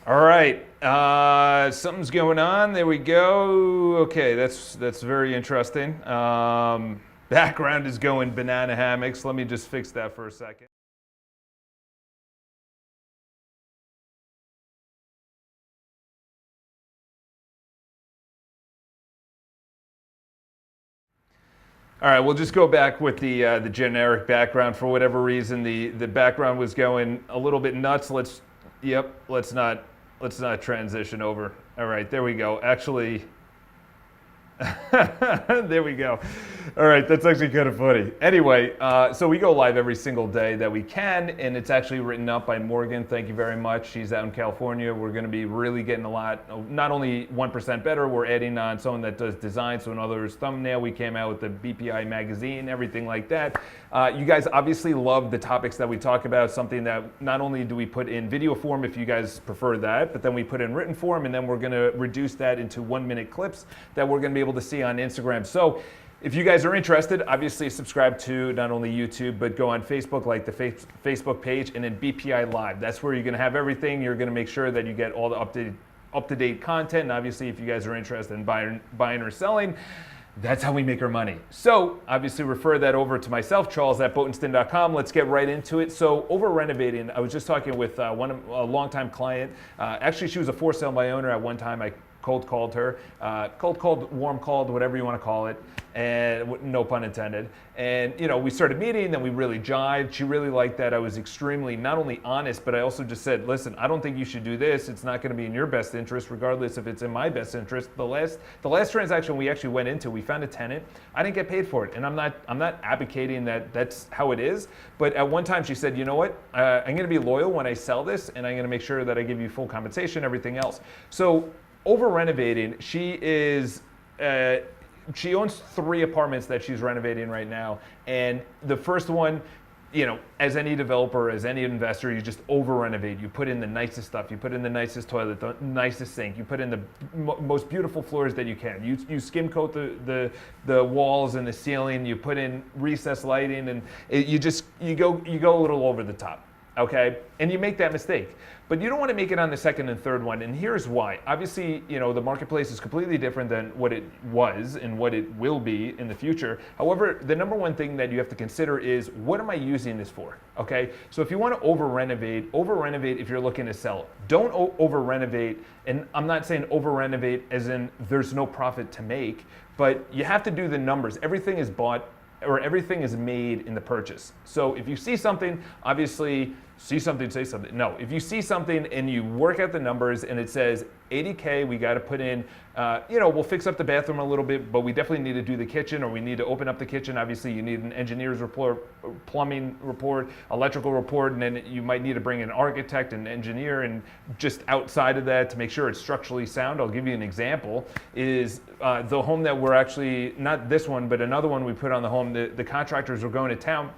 All right, something's going on. There we go. Okay, that's very interesting. Background is going banana hammocks. Let me just fix that for a second. All right, we'll just go back with the generic background. For whatever reason, the background was going a little bit nuts. Let's not transition over. All right, there we go. Actually, there we go. All right, that's actually kind of funny. Anyway, so we go live every single day that we can, and it's actually written up by Morgan. Thank you very much. She's out in California. We're going to be really getting a lot, not only 1% better, we're adding on someone that does design. So in other words, thumbnail, we came out with the BPI magazine, everything like that. You guys obviously love the topics that we talk about, something that not only do we put in video form if you guys prefer that, but then we put in written form, and then we're going to reduce that into 1-minute clips that we're going to be able to see on Instagram. So if you guys are interested, obviously subscribe to not only YouTube, but go on Facebook, like the Facebook page, and then BPI Live. That's where you're going to have everything. You're going to make sure that you get all the up-to-date content. And obviously, if you guys are interested in buying or selling, that's how we make our money. So obviously refer that over to myself, charles@botenston.com. Let's get right into it. So over-renovating, I was just talking with a longtime client. Actually, she was a for-sale by owner at one time. I cold called her, warm called, whatever you want to call it, and no pun intended. And we started meeting, then we really jived. She really liked that I was extremely not only honest, but I also just said, listen, I don't think you should do this. It's not going to be in your best interest, regardless if it's in my best interest. The last transaction we actually went into, we found a tenant. I didn't get paid for it, and I'm not advocating that that's how it is. But at one time she said, you know what? I'm going to be loyal when I sell this, and I'm going to make sure that I give you full compensation, everything else. So over-renovating, she owns 3 apartments that she's renovating right now. And the first one, as any developer, as any investor, you just over-renovate. You put in the nicest stuff. You put in the nicest toilet, the nicest sink. You put in the most beautiful floors that you can. You skim coat the walls and the ceiling. You put in recessed lighting, and you go a little over the top. Okay, and you make that mistake, but you don't want to make it on the second and third one, and here's why. Obviously, the marketplace is completely different than what it was and what it will be in the future. However, the number one thing that you have to consider is, what am I using this for? Okay, so if you want to over-renovate if you're looking to sell. Don't over-renovate, and I'm not saying over-renovate as in there's no profit to make, but you have to do the numbers. Everything is bought, or everything is made in the purchase. So if you see something, obviously, see something, say something. No, if you see something and you work out the numbers and it says $80K, we got to put in, we'll fix up the bathroom a little bit, but we definitely need to do the kitchen, or we need to open up the kitchen. Obviously, you need an engineer's report, plumbing report, electrical report, and then you might need to bring an architect and engineer. And just outside of that, to make sure it's structurally sound, I'll give you an example, is the home that we're actually, not this one, but another one we put on the home, the contractors were going to town.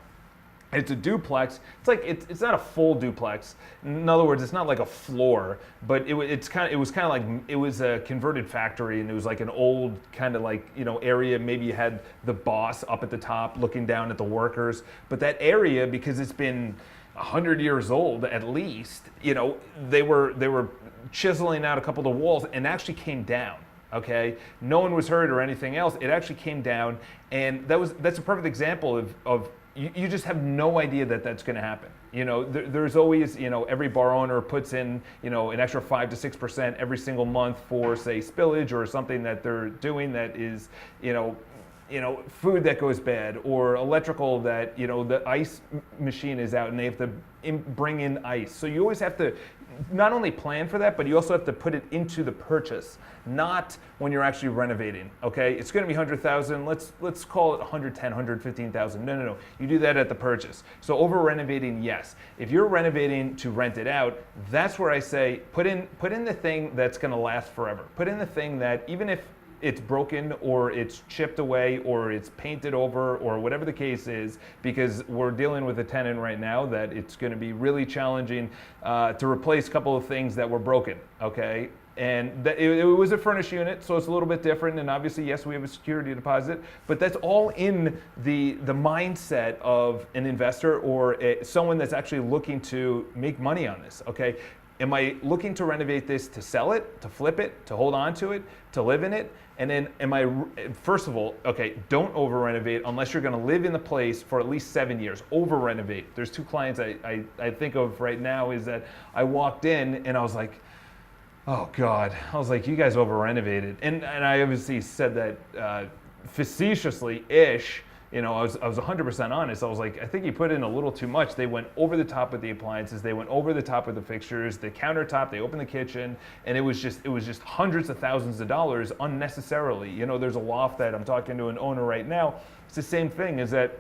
It's a duplex. It's not a full duplex. In other words, it's not like a floor, but it was a converted factory, and it was like an old kind of area. Maybe you had the boss up at the top looking down at the workers, but that area, because it's been 100 years old at least, they were chiseling out a couple of the walls, and actually came down. Okay, no one was hurt or anything else. It actually came down, and that's a perfect example of you just have no idea that that's going to happen. There's always, every bar owner puts in, an extra 5 to 6% every single month for, say, spillage or something that they're doing that is, food that goes bad, or electrical that, the ice machine is out and they have to bring in ice. So you always have to not only plan for that, but you also have to put it into the purchase, not when you're actually renovating. Okay, it's going to be 100,000. Let's call it 110, 115,000. No. You do that at the purchase. So over renovating, yes. If you're renovating to rent it out, that's where I say put in the thing that's going to last forever. Put in the thing that even if it's broken or it's chipped away or it's painted over or whatever the case is, because we're dealing with a tenant right now that it's going to be really challenging to replace a couple of things that were broken, okay? And it was a furnished unit, so it's a little bit different. And obviously, yes, we have a security deposit, but that's all in the mindset of an investor or someone that's actually looking to make money on this, okay? Am I looking to renovate this to sell it, to flip it, to hold on to it, to live in it? And then first of all, okay, don't over renovate unless you're gonna live in the place for at least 7 years. Over renovate. There's two clients I think of right now is that I walked in and I was like, oh God, I was like, you guys over renovated. And I obviously said that facetiously-ish. You know, I was 100% honest. I was like, I think you put in a little too much. They went over the top with the appliances. They went over the top with the fixtures, the countertop. They opened the kitchen, and it was just hundreds of thousands of dollars unnecessarily. You know, there's a loft that I'm talking to an owner right now. It's the same thing. Is that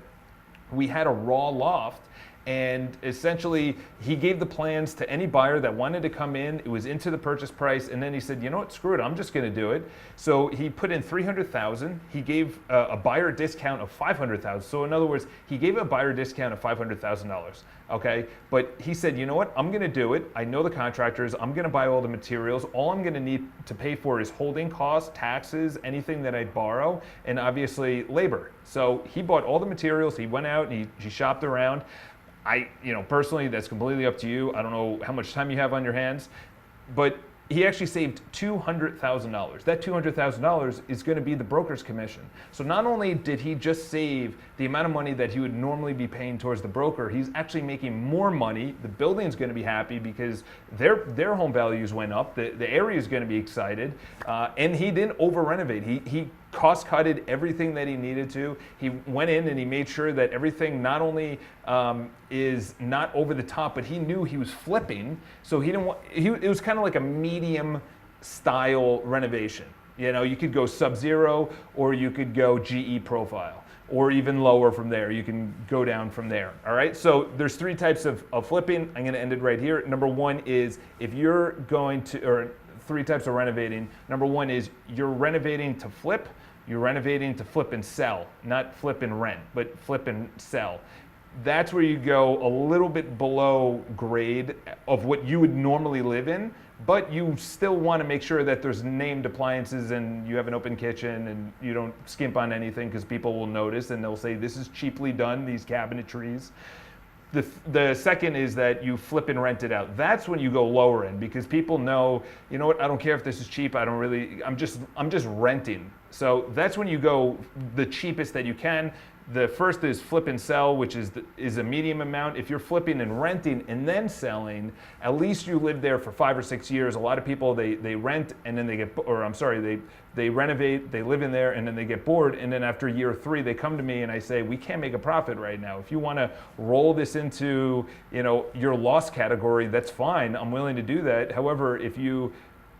we had a raw loft. And essentially, he gave the plans to any buyer that wanted to come in. It was into the purchase price, and then he said, "You know what? Screw it. I'm just going to do it." So he put in $300,000. He gave a buyer discount of $500,000. So in other words, he gave a buyer discount of $500,000. Okay, but he said, "You know what? I'm going to do it. I know the contractors. I'm going to buy all the materials. All I'm going to need to pay for is holding costs, taxes, anything that I borrow, and obviously labor." So he bought all the materials. He went out and he shopped around. Personally, that's completely up to you. I don't know how much time you have on your hands, but he actually saved $200,000. That $200,000 is going to be the broker's commission. So not only did he just save the amount of money that he would normally be paying towards the broker, he's actually making more money. The building's going to be happy because their home values went up. The area is going to be excited, and he didn't over renovate. He cost cutted everything that he needed to. He went in and he made sure that everything not only is not over the top, but he knew he was flipping. So he didn't want. It was kind of like a medium style renovation. You know, you could go Sub-Zero or you could go GE profile, or even lower from there. You can go down from there. All right. So there's three types of flipping. I'm going to end it right here. Number one is if you're going to, or three types of renovating. Number one is you're renovating to flip. You're renovating to flip and sell, not flip and rent, but flip and sell. That's where you go a little bit below grade of what you would normally live in, but you still want to make sure that there's named appliances and you have an open kitchen and you don't skimp on anything because people will notice and they'll say, this is cheaply done, these cabinetries. The second is that you flip and rent it out. That's when you go lower end because people know, you know what, I don't care if this is cheap, I'm just renting. So that's when you go the cheapest that you can. The first is flip and sell, which is a medium amount. If you're flipping and renting and then selling, at least you live there for 5 or 6 years. A lot of people, they rent and then they renovate, they live in there and then they get bored. And then after year 3, they come to me and I say, we can't make a profit right now. If you want to roll this into, your loss category, that's fine. I'm willing to do that. However, if you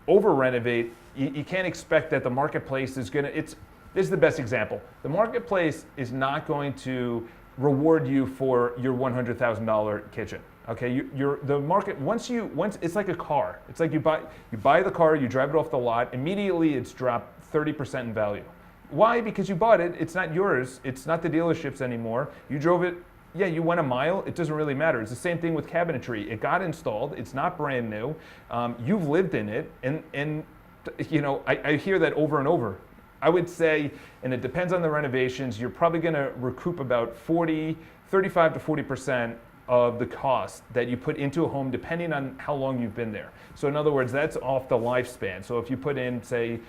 over renovate, you can't expect that the marketplace is going to, this is the best example. The marketplace is not going to reward you for your $100,000 kitchen. Okay, the market once it's like a car. It's like you buy the car, you drive it off the lot, immediately it's dropped 30% in value. Why? Because you bought it. It's not yours. It's not the dealership's anymore. You drove it. Yeah, you went a mile. It doesn't really matter. It's the same thing with cabinetry. It got installed. It's not brand new. You've lived in it, and I hear that over and over. I would say, and it depends on the renovations, you're probably going to recoup about 35 to 40% of the cost that you put into a home depending on how long you've been there. So in other words, that's off the lifespan. So if you put in, say,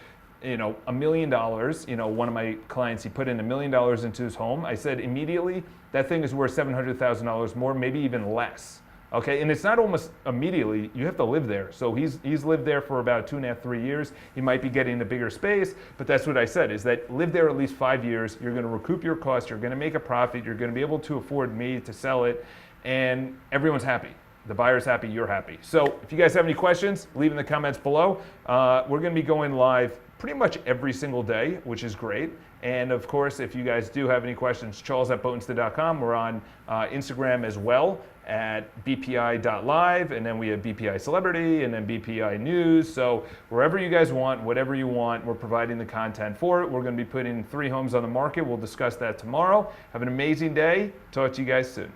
$1 million, one of my clients, he put in $1 million into his home. I said immediately, that thing is worth $700,000 more, maybe even less. Okay, and it's not almost immediately, you have to live there. So he's lived there for about 2.5, 3 years. He might be getting a bigger space, but that's what I said, is that live there at least 5 years. You're gonna recoup your costs, you're gonna make a profit, you're gonna be able to afford me to sell it, and everyone's happy. The buyer's happy, you're happy. So if you guys have any questions, leave in the comments below. We're gonna be going live pretty much every single day, which is great. And of course, if you guys do have any questions, charles@botenstead.com. We're on Instagram as well at bpi.live, and then we have BPI Celebrity, and then BPI News. So wherever you guys want, whatever you want, we're providing the content for it. We're going to be putting 3 homes on the market. We'll discuss that tomorrow. Have an amazing day. Talk to you guys soon.